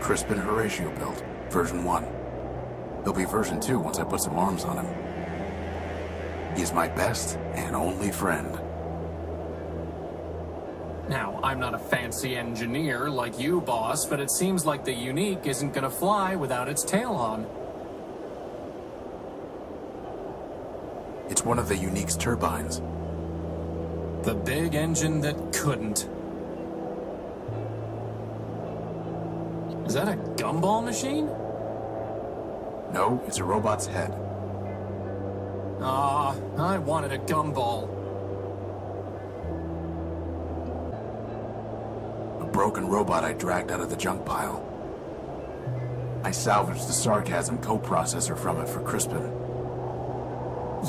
Crispin Horatio built, version 1. There'll be version 2 once I put some arms on him. He is my best and only friend. Now, I'm not a fancy engineer like you, boss, but it seems like the Unique isn't gonna fly without its tail on. It's one of the Unique's turbines. The big engine that couldn't. Is that a gumball machine? No, it's a robot's head. Ah, I wanted a gumball. A broken robot I dragged out of the junk pile. I salvaged the sarcasm coprocessor from it for Crispin.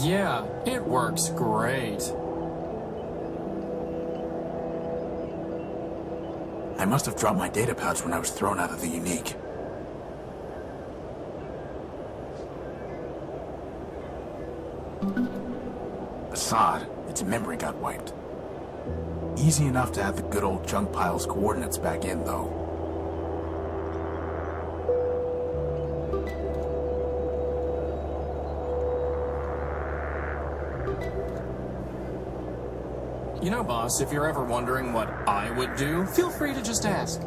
Yeah, it works great. I must have dropped my data pouch when I was thrown out of the Unique. Assad, its memory got wiped. Easy enough to have the good old junk pile's coordinates back in, though. You know, boss, if you're ever wondering what I would do, feel free to just ask.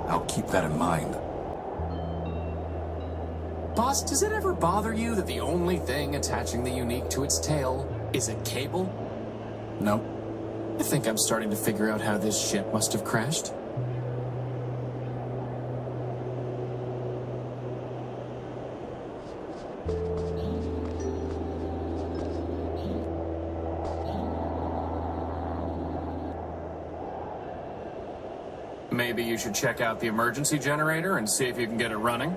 I'll keep that in mind. Boss, does it ever bother you that the only thing attaching the Unique to its tail is a cable? No. I think I'm starting to figure out how this ship must have crashed. Maybe you should check out the emergency generator and see if you can get it running.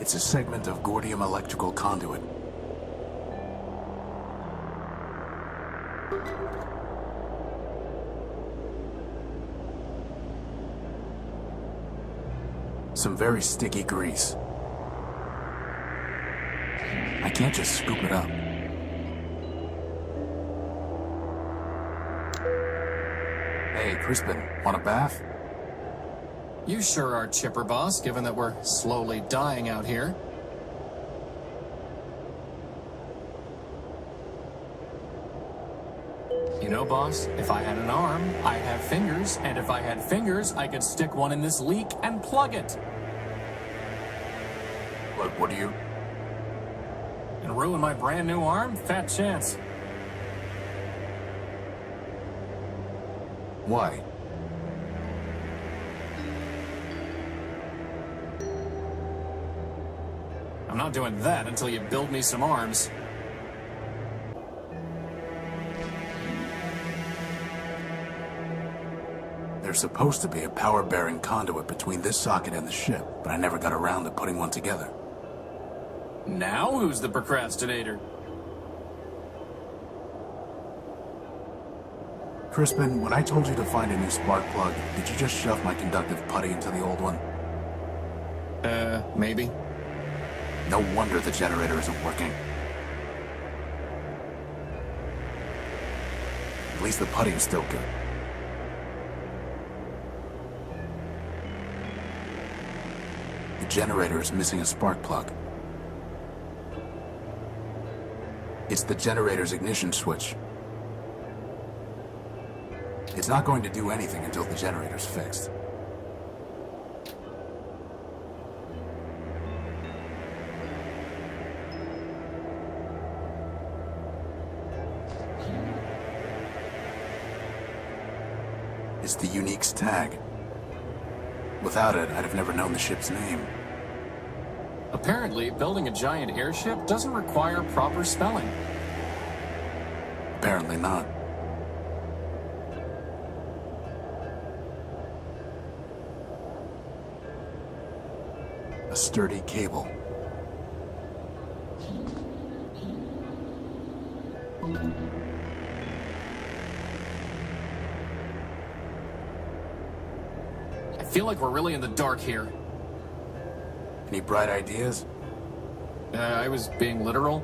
It's a segment of Gordium electrical conduit. Some very sticky grease. I can't just scoop it up. Hey, Crispin, want a bath? You sure are chipper, boss, given that we're slowly dying out here. You know, boss, if I had an arm, I'd have fingers, and if I had fingers, I could stick one in this leak and plug it. What do you... And ruin my brand new arm? Fat chance. Why? I'm not doing that until you build me some arms. There's supposed to be a power-bearing conduit between this socket and the ship, but I never got around to putting one together. Now who's the procrastinator? Crispin, when I told you to find a new spark plug, did you just shove my conductive putty into the old one? Maybe. No wonder the generator isn't working. At least the putty is still good. The generator is missing a spark plug. It's the generator's ignition switch. It's not going to do anything until the generator's fixed. It's the Unique's tag. Without it, I'd have never known the ship's name. Apparently, building a giant airship doesn't require proper spelling. Apparently not. A sturdy cable. I feel like we're really in the dark here. Any bright ideas? I was being literal.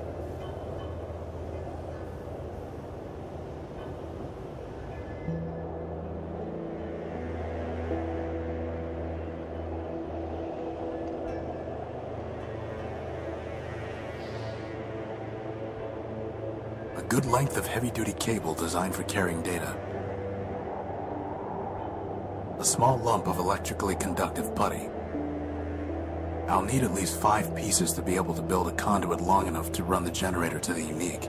good length of heavy-duty cable designed for carrying data. A small lump of electrically conductive putty. I'll need at least 5 pieces to be able to build a conduit long enough to run the generator to the unique.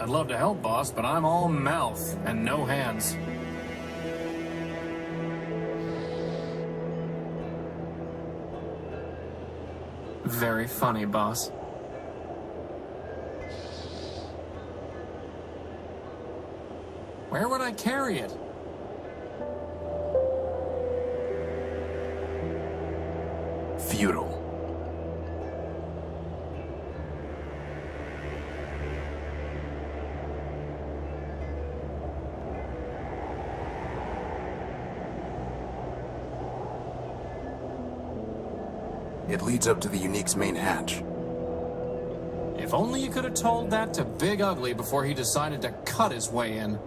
I'd love to help, boss, but I'm all mouth and no hands. Very funny, boss. Where would I carry it? Futile. It leads up to the Unique's main hatch. If only you could have told that to Big Ugly before he decided to cut his way in.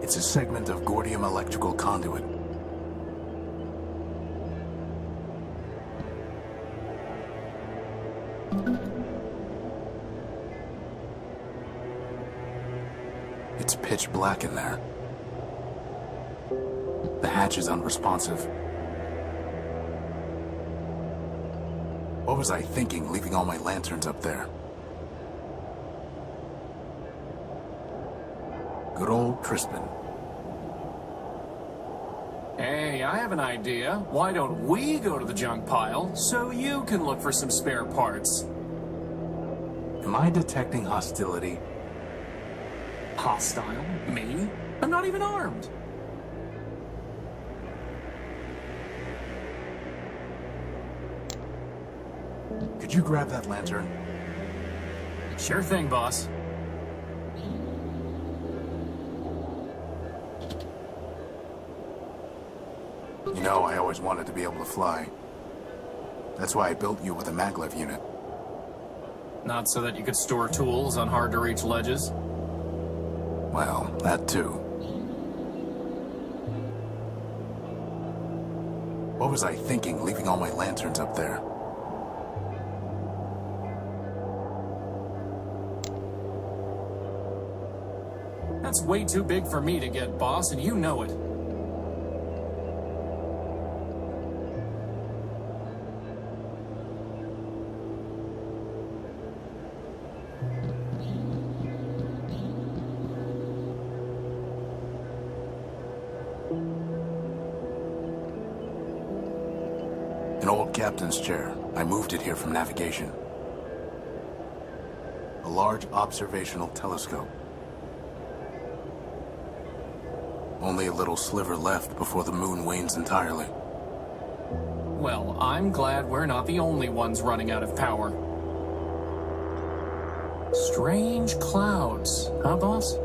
It's a segment of Gordium electrical conduit. It's pitch black in there. The hatch is unresponsive. What was I thinking, leaving all my lanterns up there? Good old Crispin. Hey, I have an idea. Why don't we go to the junk pile so you can look for some spare parts? Am I detecting hostility? Hostile? Me? I'm not even armed. Could you grab that lantern? Sure thing, boss. You know, I always wanted to be able to fly. That's why I built you with a maglev unit. Not so that you could store tools on hard-to-reach ledges? Well, that too. What was I thinking, leaving all my lanterns up there? That's way too big for me to get, boss, and you know it. An old captain's chair. I moved it here from navigation. A large observational telescope. Only a little sliver left before the moon wanes entirely. Well, I'm glad we're not the only ones running out of power. Strange clouds, huh, boss?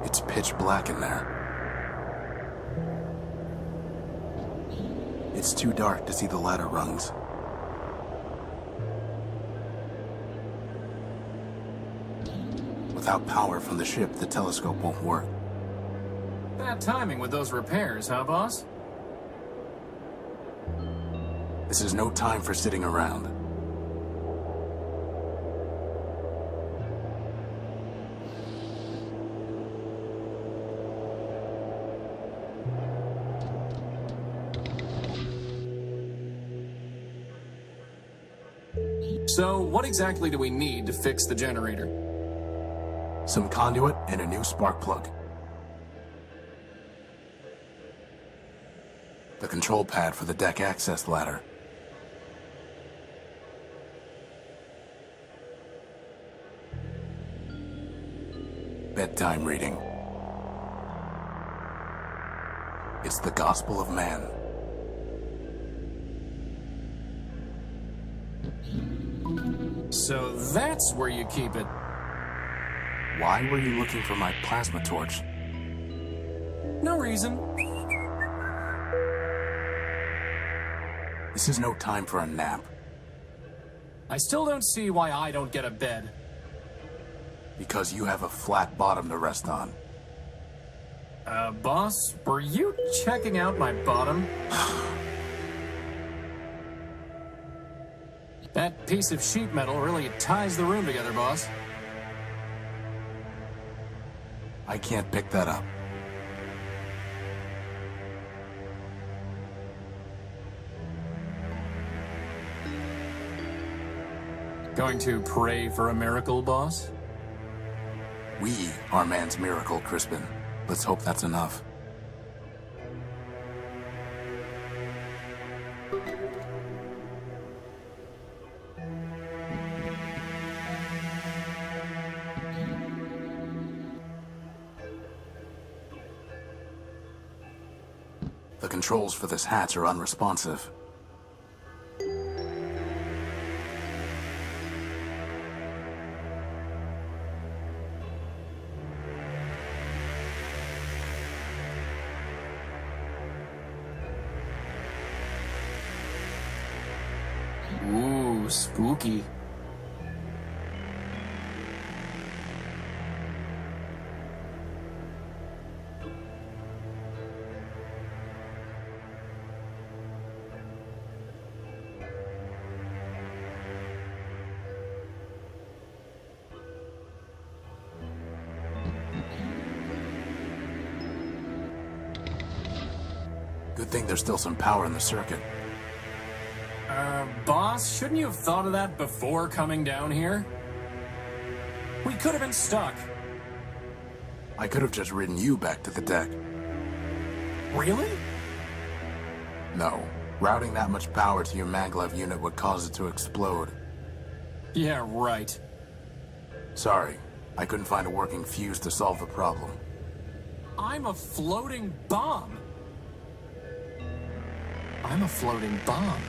It's pitch black in there. It's too dark to see the ladder rungs. Without power from the ship, the telescope won't work. Bad timing with those repairs, huh, boss? This is no time for sitting around. So, what exactly do we need to fix the generator? Some conduit and a new spark plug. The control pad for the deck access ladder. Bedtime reading. It's the Gospel of Man. So that's where you keep it. Why were you looking for my plasma torch? No reason. This is no time for a nap. I still don't see why I don't get a bed. Because you have a flat bottom to rest on. Boss, were you checking out my bottom? That piece of sheet metal really ties the room together, boss. I can't pick that up. Going to pray for a miracle, boss? We are man's miracle, Crispin. Let's hope that's enough. The controls for this hatch are unresponsive. Ooh, spooky. Good thing there's still some power in the circuit. Boss, shouldn't you have thought of that before coming down here? We could have been stuck. I could have just ridden you back to the deck. Really? No. Routing that much power to your maglev unit would cause it to explode. Yeah, right. Sorry. I couldn't find a working fuse to solve the problem. I'm a floating bomb. I'm a floating bomb.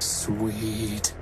Sweet.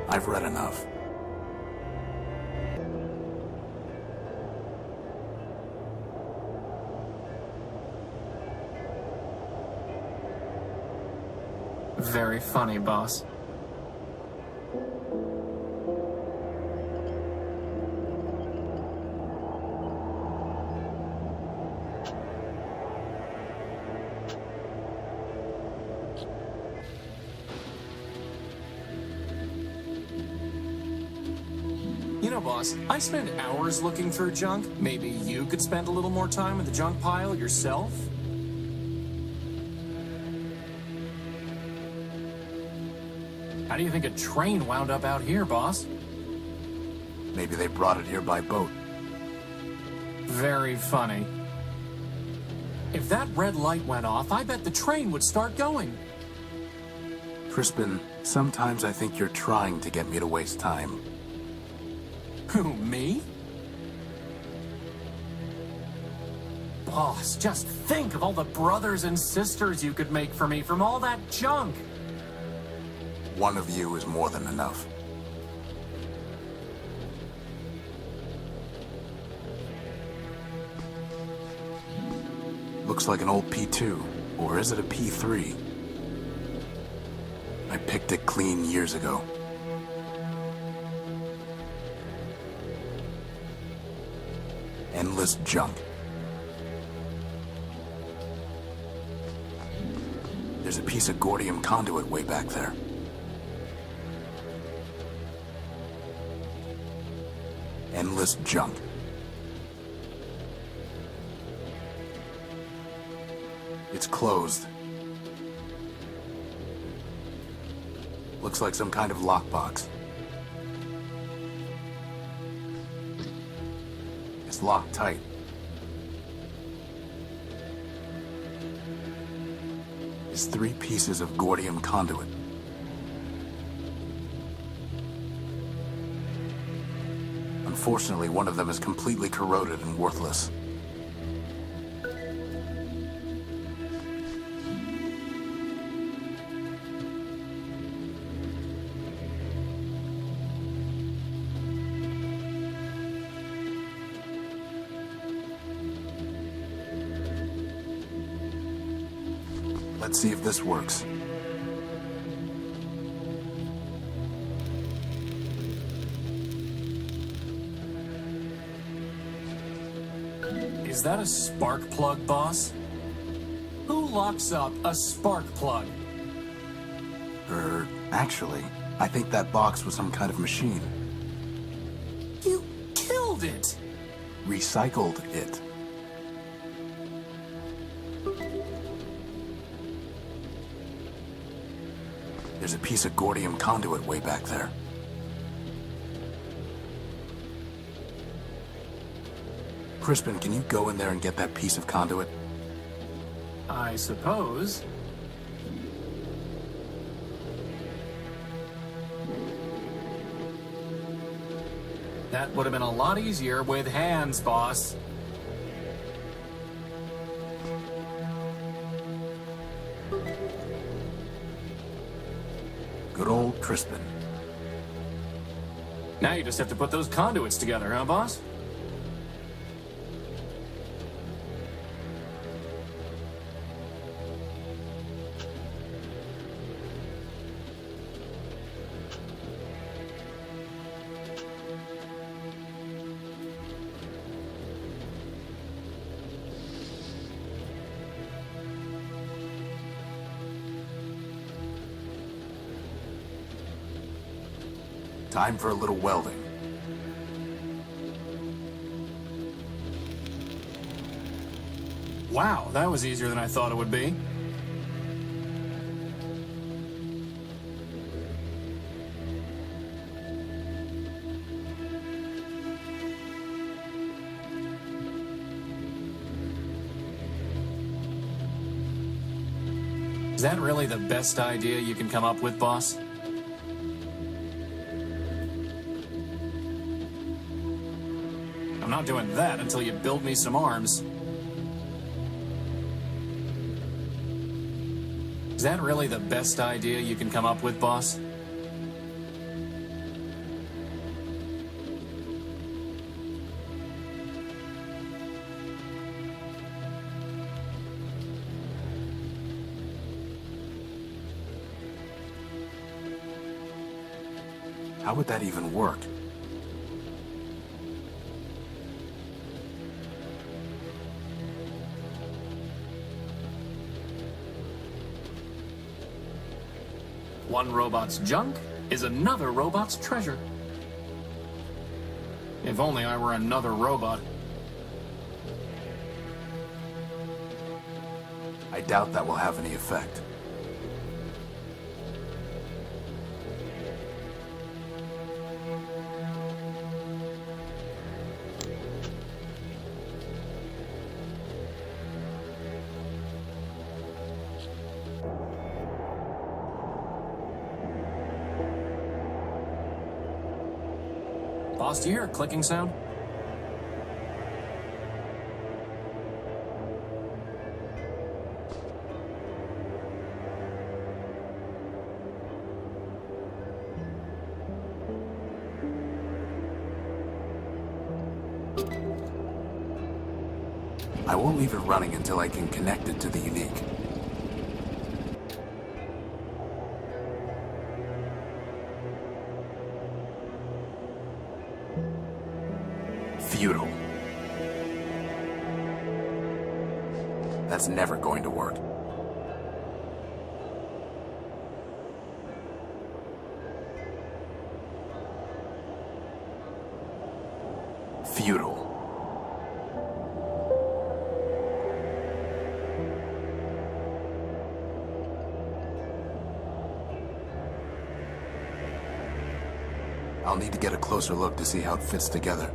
I've read enough. Very funny, boss. You know, boss, I spend hours looking through junk. Maybe you could spend a little more time in the junk pile yourself? How do you think a train wound up out here, boss? Maybe they brought it here by boat. Very funny. If that red light went off, I bet the train would start going. Crispin, sometimes I think you're trying to get me to waste time. Who, me? Boss, just think of all the brothers and sisters you could make for me from all that junk. One of you is more than enough. Looks like an old P2, or is it a P3? I picked it clean years ago. Endless junk. There's a piece of Gordium conduit way back there. Endless junk. It's closed. Looks like some kind of lockbox. It's locked tight. It's 3 pieces of Gordium conduit. Unfortunately, one of them is completely corroded and worthless. Let's see if this works. Is that a spark plug, boss? Who locks up a spark plug? Actually, I think that box was some kind of machine. You killed it! Recycled it. There's a piece of Gordium conduit way back there. Crispin, can you go in there and get that piece of conduit? I suppose. That would have been a lot easier with hands, boss. Good old Crispin. Now you just have to put those conduits together, huh, boss? Time for a little welding. Wow, that was easier than I thought it would be. Is that really the best idea you can come up with, boss? I'm not doing that until you build me some arms. Is that really the best idea you can come up with, boss? How would that even work? One robot's junk is another robot's treasure. If only I were another robot. I doubt that will have any effect. Boss, do you hear a clicking sound? I won't leave it running until I can connect it to the unique. Futile. That's never going to work. Futile. I'll need to get a closer look to see how it fits together.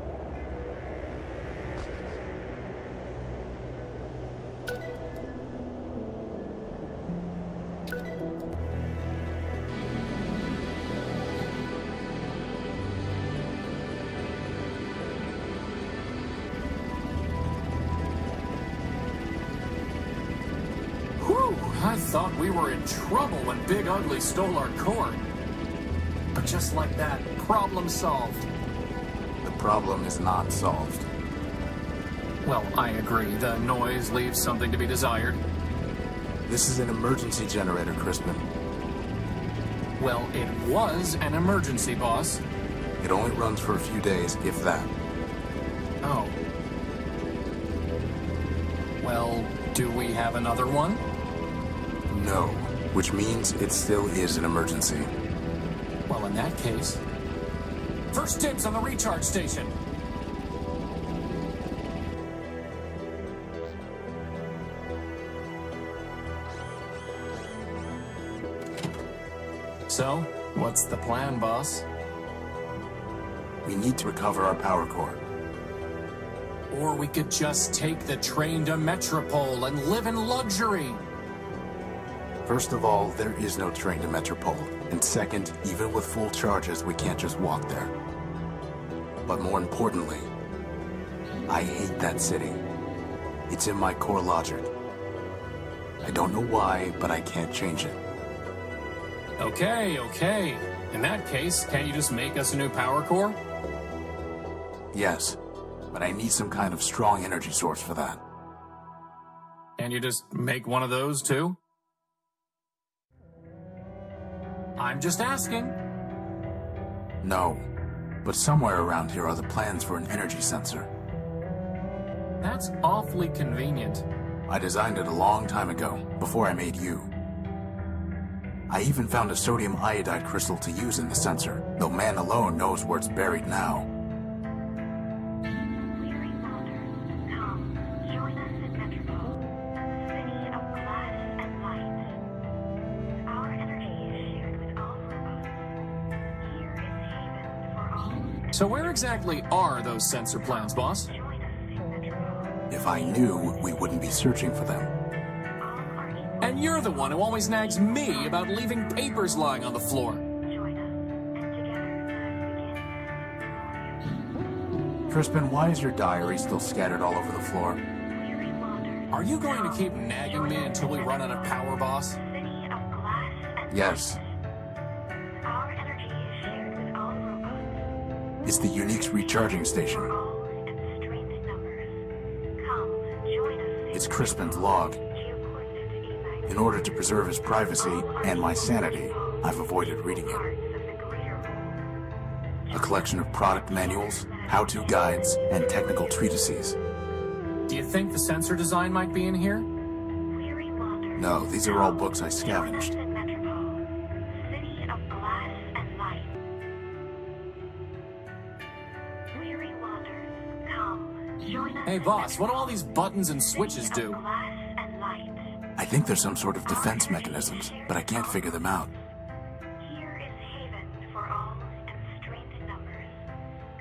I thought we were in trouble when Big Ugly stole our core. But just like that, problem solved. The problem is not solved. Well, I agree. The noise leaves something to be desired. This is an emergency generator, Crispin. Well, it was an emergency, boss. It only runs for a few days, if that. Oh. Well, do we have another one? No, which means it still is an emergency. Well, in that case... First dibs on the recharge station! So, what's the plan, boss? We need to recover our power core. Or we could just take the train to Metropole and live in luxury! First of all, there is no train to Metropole. And second, even with full charges, we can't just walk there. But more importantly, I hate that city. It's in my core logic. I don't know why, but I can't change it. Okay. In that case, can't you just make us a new power core? Yes, but I need some kind of strong energy source for that. Can you just make one of those, too? I'm just asking. No, but somewhere around here are the plans for an energy sensor. That's awfully convenient. I designed it a long time ago, before I made you. I even found a sodium iodide crystal to use in the sensor, though man alone knows where it's buried now. So where exactly are those sensor plans, boss? If I knew, we wouldn't be searching for them. And you're the one who always nags me about leaving papers lying on the floor. Crispin, why is your diary still scattered all over the floor? Are you going to keep nagging me until we run out of power, boss? Yes. It's the Unique's recharging station. It's Crispin's log. In order to preserve his privacy and my sanity, I've avoided reading it. A collection of product manuals, how-to guides, and technical treatises. Do you think the sensor design might be in here? No, these are all books I scavenged. Hey boss, what do all these buttons and switches do? I think there's some sort of defense mechanisms, but I can't figure them out. Here is haven for all and strength numbers.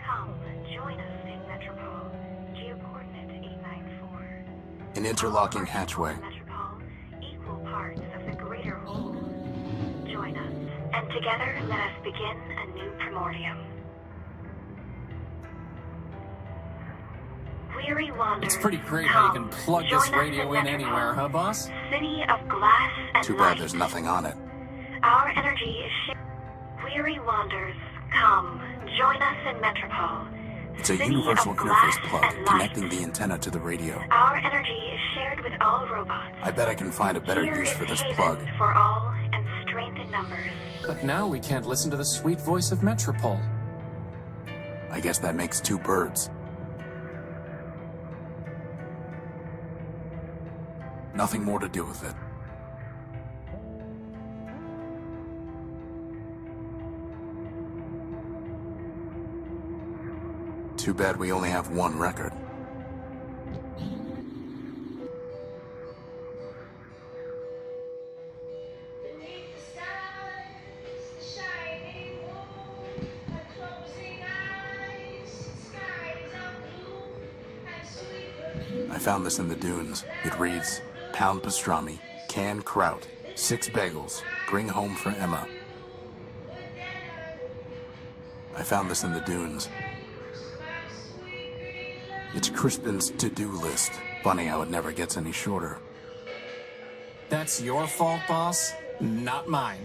Come, join us in Metropole. Geocoordinate 894. An interlocking hatchway. Metropole, equal parts of the greater whole. Join us, and together let us begin a new primordium. Weary wanderers, It's pretty great how you can plug this radio in anywhere, huh, boss? City of glass and Too light. bad there's nothing on it. Our energy is Weary wanderers, come, join us in Metropole. It's a city universal of glass interface plug and light. connecting the antenna to the radio. Our energy is shared with all robots. I bet I can find a better Here use is for this haven plug. for all and strength in numbers. But now we can't listen to the sweet voice of Metropole. I guess that makes two birds. Nothing more to do with it. Too bad we only have one record. Beneath the stars, the shining moon, her closing eyes, skies of blue and sweet perfume. I found this in the dunes. It reads, pound pastrami, canned kraut, 6 bagels, bring home for Emma. I found this in the dunes. It's Crispin's to-do list. Funny how it never gets any shorter. That's your fault, boss, not mine.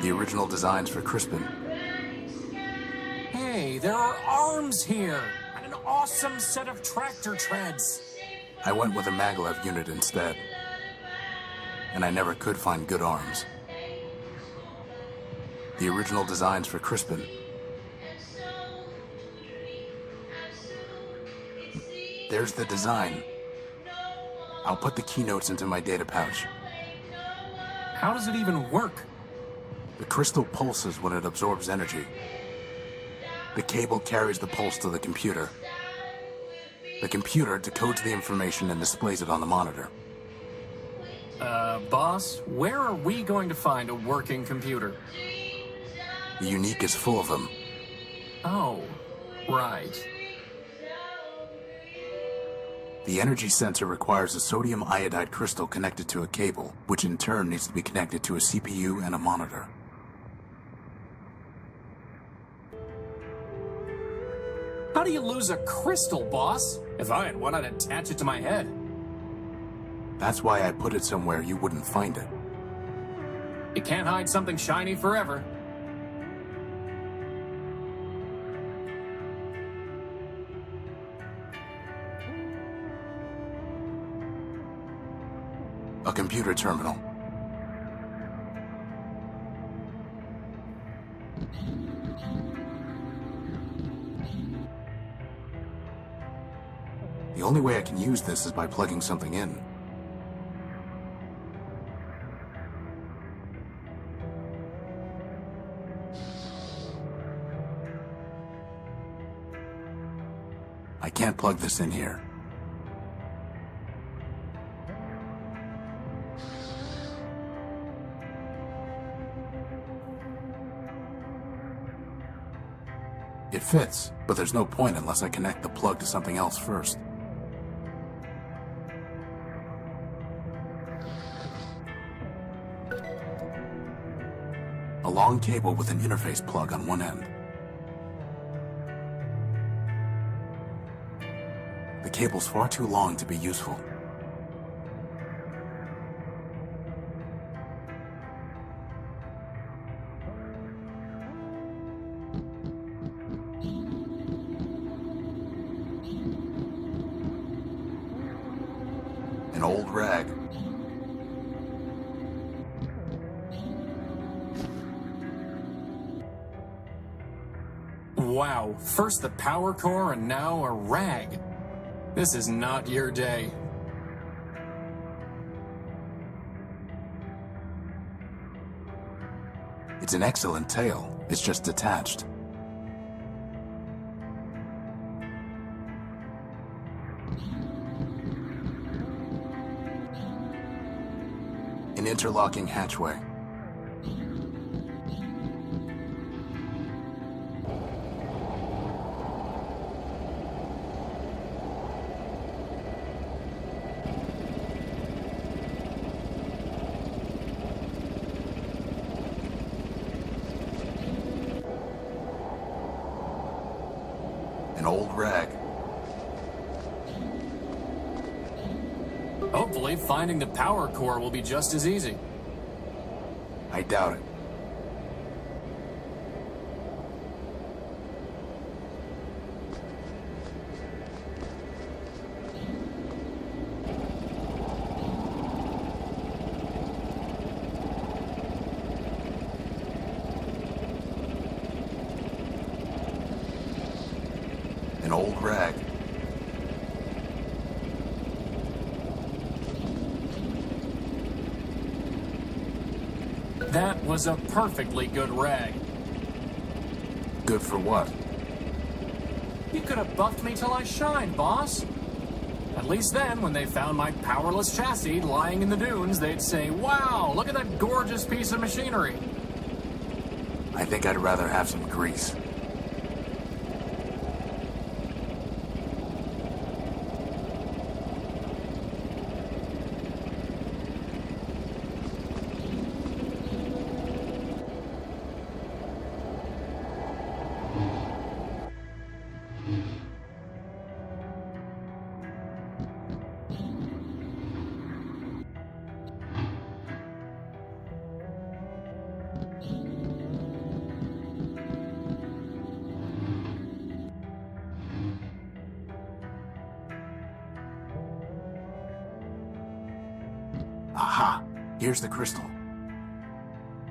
The original designs for Crispin. Hey, there are arms here, and an awesome set of tractor treads. I went with a maglev unit instead. And I never could find good arms. The original designs for Crispin. There's the design. I'll put the keynotes into my data pouch. How does it even work? The crystal pulses when it absorbs energy. The cable carries the pulse to the computer. The computer decodes the information and displays it on the monitor. Boss, where are we going to find a working computer? The Unique is full of them. Oh, right. The energy sensor requires a sodium iodide crystal connected to a cable, which in turn needs to be connected to a CPU and a monitor. How do you lose a crystal, boss? If I had one, I'd attach it to my head. That's why I put it somewhere you wouldn't find it. You can't hide something shiny forever. A computer terminal. The only way I can use this is by plugging something in. I can't plug this in here. It fits, but there's no point unless I connect the plug to something else first. A long cable with an interface plug on one end. The cable's far too long to be useful. An old rag. Wow, first the power core and now a rag. This is not your day. It's an excellent tale. It's just detached. An interlocking hatchway. An old rag. Hopefully, finding the power core will be just as easy. I doubt it. old rag. That was a perfectly good rag. Good for what? You could have buffed me till I shined, boss. At least then, when they found my powerless chassis lying in the dunes, they'd say, wow, look at that gorgeous piece of machinery. I think I'd rather have some grease. Aha! Here's the crystal.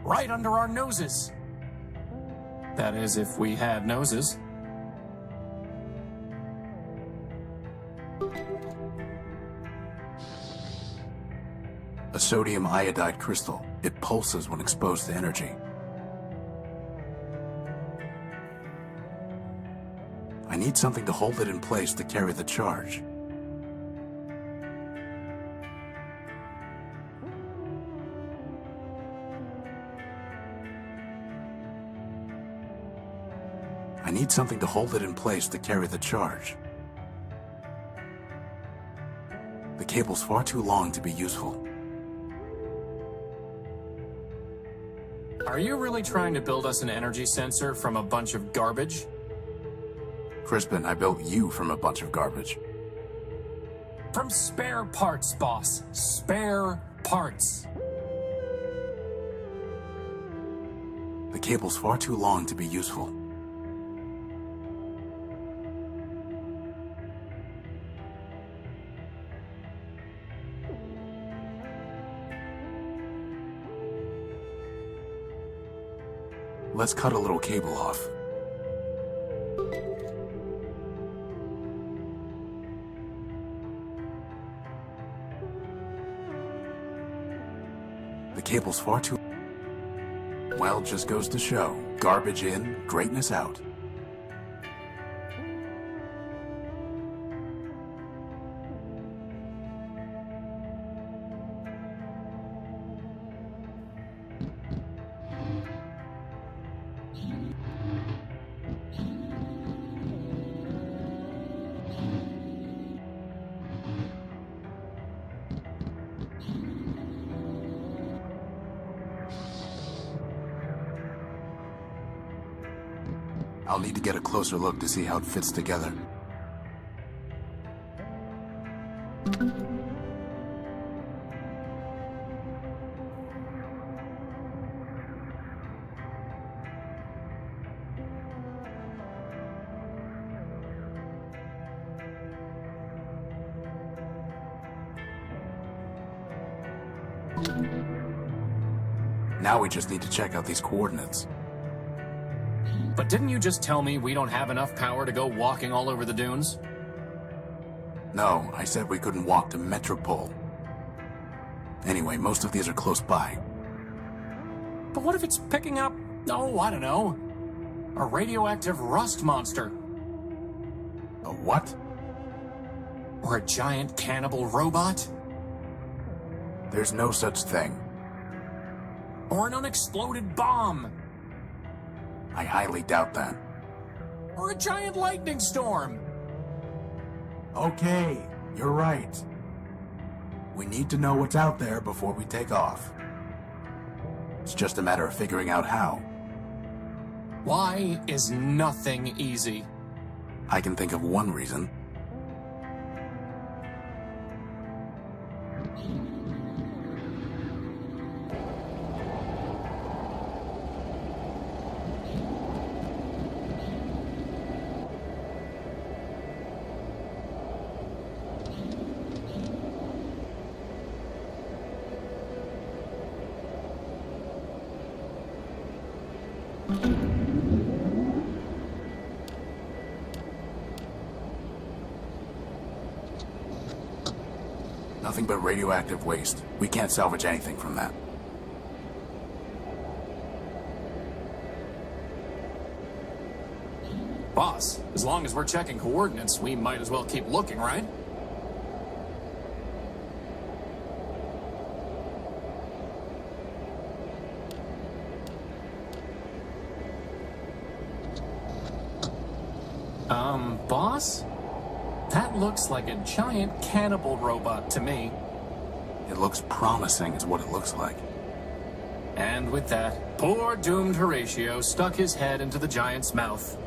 Right under our noses. That is, if we had noses. A sodium iodide crystal. It pulses when exposed to energy. I need something to hold it in place to carry the charge. I need something to hold it in place to carry the charge. The cable's far too long to be useful. Are you really trying to build us an energy sensor from a bunch of garbage? Crispin, I built you from a bunch of garbage. From spare parts, boss. Spare parts. The cable's far too long to be useful. Let's cut a little cable off. The cable's far too... Well, just goes to show. Garbage in, greatness out. I'll need to get a closer look to see how it fits together. Now we just need to check out these coordinates. But didn't you just tell me we don't have enough power to go walking all over the dunes? No, I said we couldn't walk to Metropole. Anyway, most of these are close by. But what if it's picking up, oh, I don't know, a radioactive rust monster? A what? Or a giant cannibal robot? There's no such thing. Or an unexploded bomb? I highly doubt that. Or a giant lightning storm? Okay, you're right. We need to know what's out there before we take off. It's just a matter of figuring out how. Why is nothing easy? I can think of one reason. Nothing but radioactive waste. We can't salvage anything from that. Boss, as long as we're checking coordinates, we might as well keep looking, right? Boss? That looks like a giant cannibal robot to me. It looks promising is what it looks like. And with that, poor doomed Horatio stuck his head into the giant's mouth.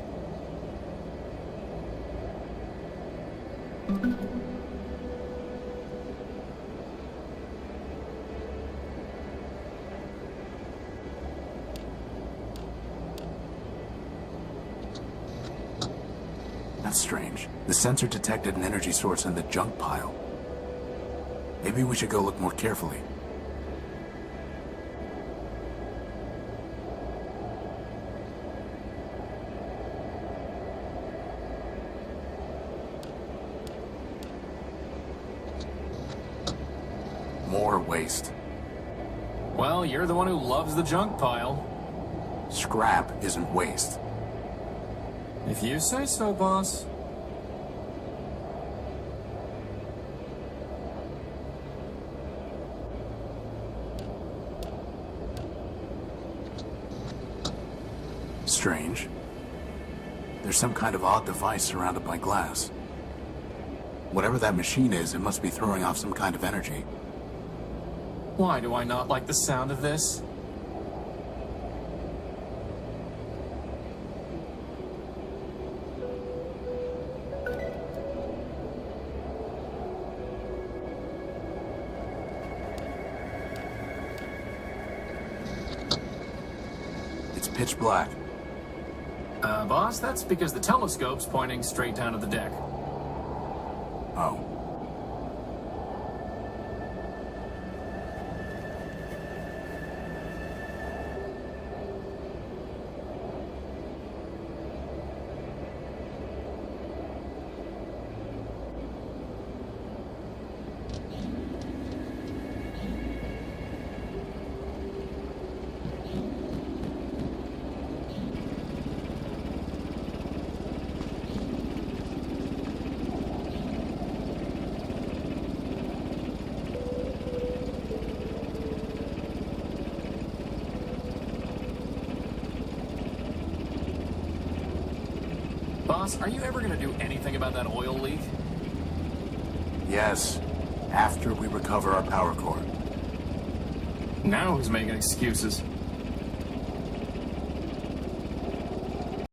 That's strange. The sensor detected an energy source in the junk pile. Maybe we should go look more carefully. More waste. Well, you're the one who loves the junk pile. Scrap isn't waste. If you say so, boss. Strange. There's some kind of odd device surrounded by glass. Whatever that machine is, it must be throwing off some kind of energy. Why do I not like the sound of this? It's pitch black. Boss, that's because the telescope's pointing straight down at the deck. Oh. Boss, are you ever gonna do anything about that oil leak? Yes. After we recover our power core. Now who's making excuses?